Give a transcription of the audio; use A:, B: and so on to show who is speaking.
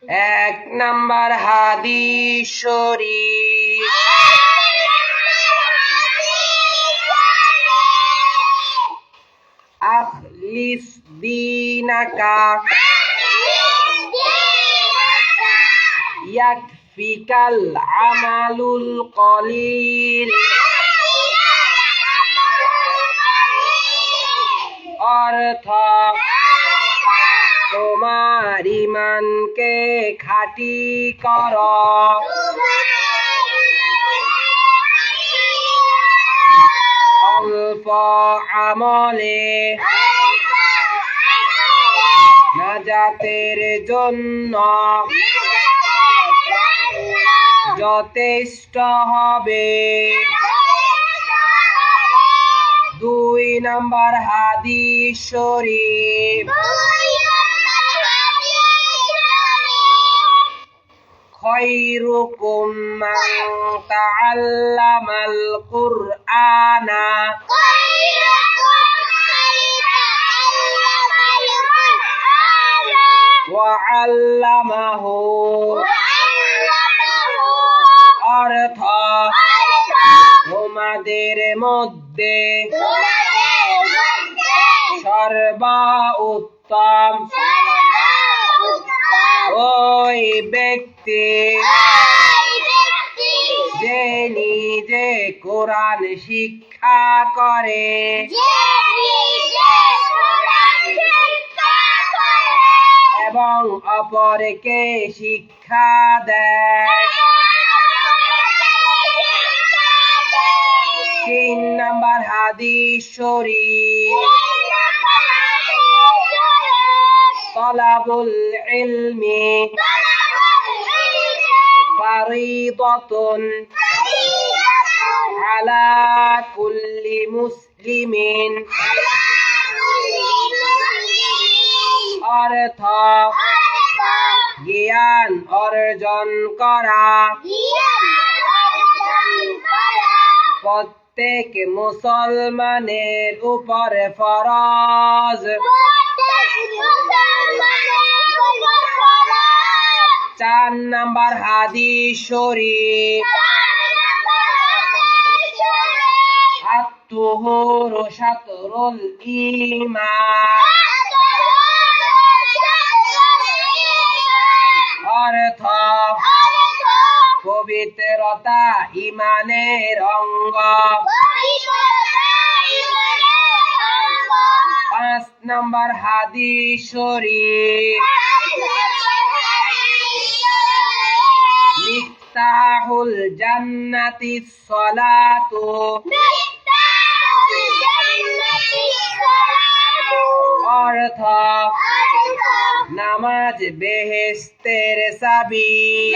A: এক নাম্বার হাদিস শরীফ। আখলিস দীনাকা ইয়াকফিকাল আমালুল কলিল। অর্থ তোমার ঈমানকে খাঁটি কর, অল্প আমলে নাজাতের জন্য যথেষ্ট হবে। দুই নাম্বার হাদিস শরীফ। খায়রুকুম মান তাআল্লামাল কুরআনা ওয়া আল্লামাহু। অর্থ তোমাদের মধ্যে সর্বোত্তম ওই ব্যক্তি যে নিজে কোরআন শিক্ষা করে এবং অপরকে শিক্ষা দেয়। তিন নাম্বার হাদিস শরীফ। তালাবুল ইলমি ফারিদাতুন আলা কুল্লি মুসলিমিন। অর্থ জ্ঞান অর্জন করা প্রত্যেক মুসলমানের উপর ফরজ। চার নাম্বার হাদিস শরীফ। আত-তুহুরু শাতরুল ঈমান। অর্থ পবিত্রতা ঈমানের অঙ্গ। পাঁচ নাম্বার হাদিস শরীফ। মিফতাহুল জান্নাতিস সালাতু। অর্থ নামাজ বেহেশতের চাবি।